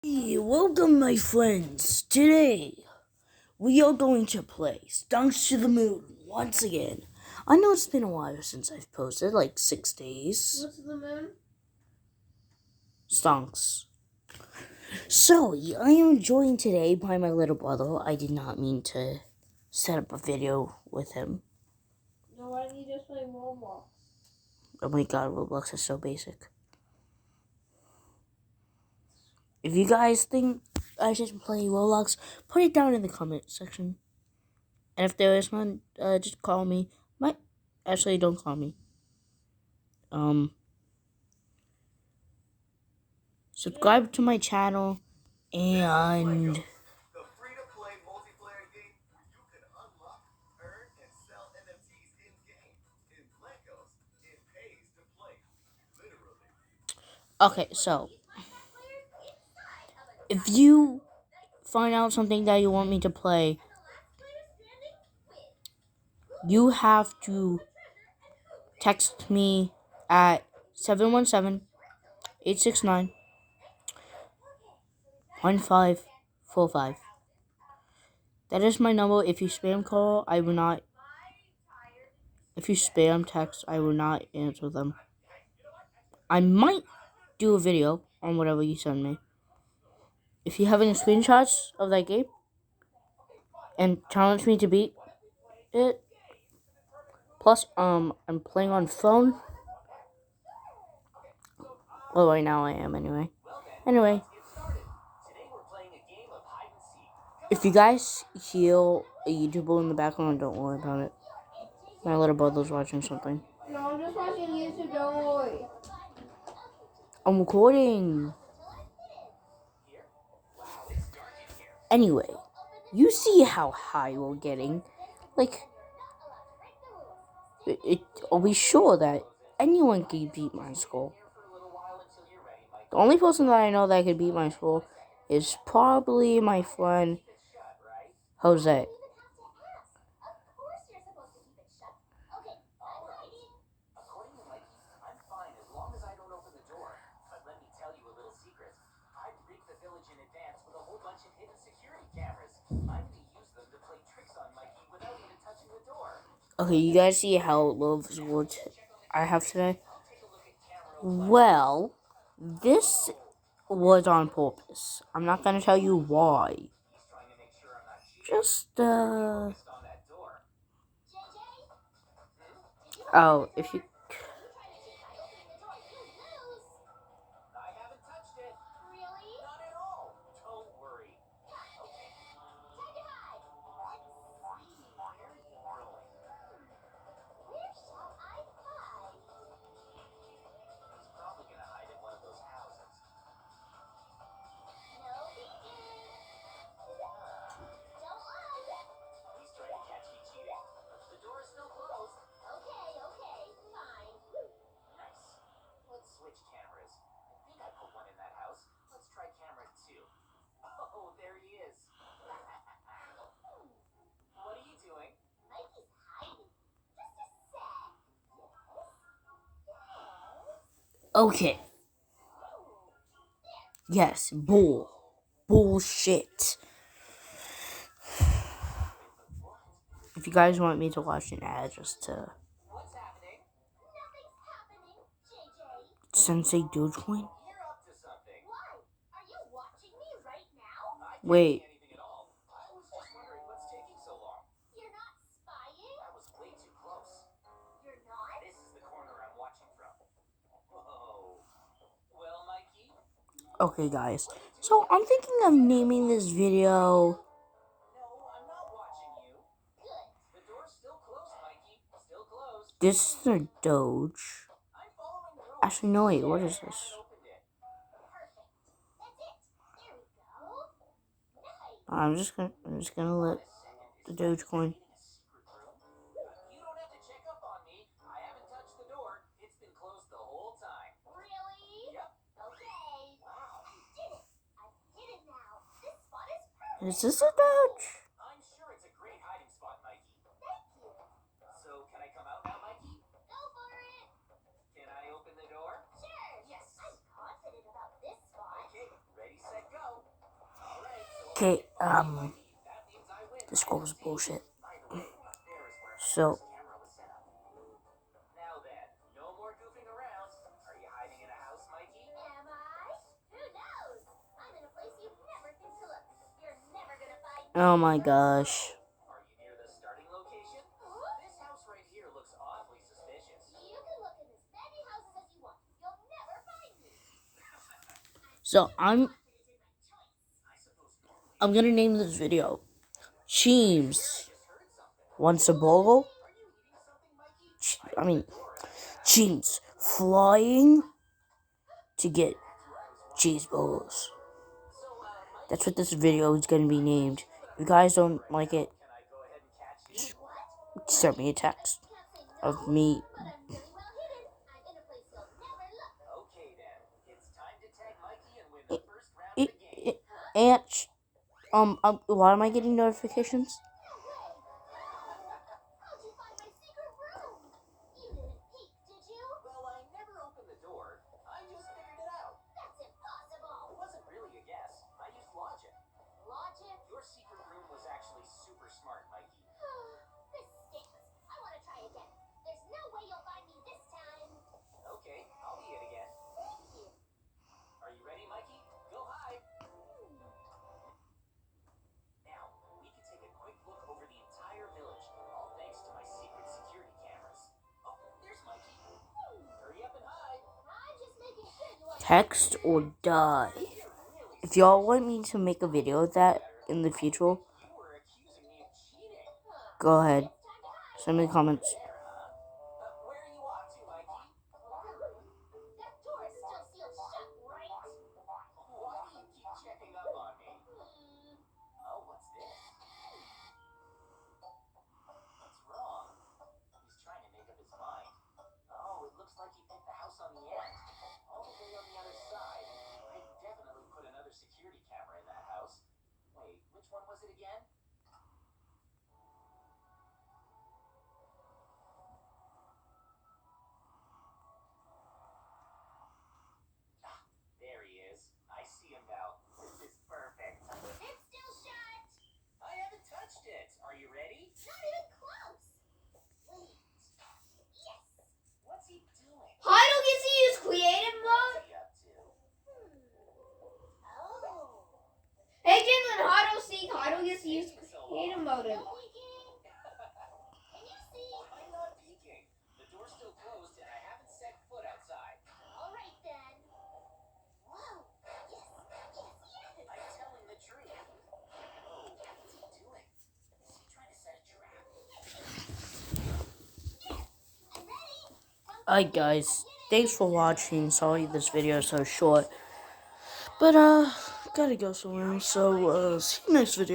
Hey, welcome my friends. Today, we are going to play Stonks to the Moon once again. I know it's been a while since I've posted, like 6 days. What's the moon? Stonks. So, I am joined today by my little brother. I did not mean to set up a video with him. No, why don't you just play Roblox? Oh my god, Roblox is so basic. If you guys think I should play Roblox, put it down in the comment section. And if there is none, just call me. Actually, don't call me. Subscribe to my channel, and okay, so if you find out something that you want me to play, you have to text me at 717-869-1545. That is my number. If you spam call, I will not. If you spam text, I will not answer them. I might do a video on whatever you send me. If you have any screenshots of that game and challenge me to beat it, plus, I'm playing on phone. Well, right now I am anyway. Anyway, if you guys hear a YouTuber in the background, don't worry about it. My little brother's watching something. No, I'm just watching YouTube, don't worry. I'm recording. Anyway, you see how high we're getting. Like, are we sure that anyone can beat my score? The only person that I know that could beat my score is probably my friend Jose. Okay, you guys see how low of words I have today? Well, this was on purpose. I'm not gonna tell you why. Just, oh, if you... Okay. Yes, bullshit. If you guys want me to watch an ad just to Sensei dogecoin? Wait. Okay, guys. So I'm thinking of naming this video This is a Doge. Actually, no, wait, what is this? I'm just gonna let the Dogecoin. Is this a Doge? Okay, this score was bullshit. So, oh my gosh. So I'm gonna name this video Cheems wants a burger. Cheems flying to get cheeseburgers. That's what this video is gonna be named. If you guys don't like it, send me a text of me. And why am I getting notifications? Text or die. If y'all want me to make a video of that in the future, go ahead. Send me comments. Heidel gets to use creative mode? Hey, Jalen, Heidel gets to use creative mode. Alright guys, thanks for watching. Sorry this video is so short. But gotta go somewhere. So see you next video.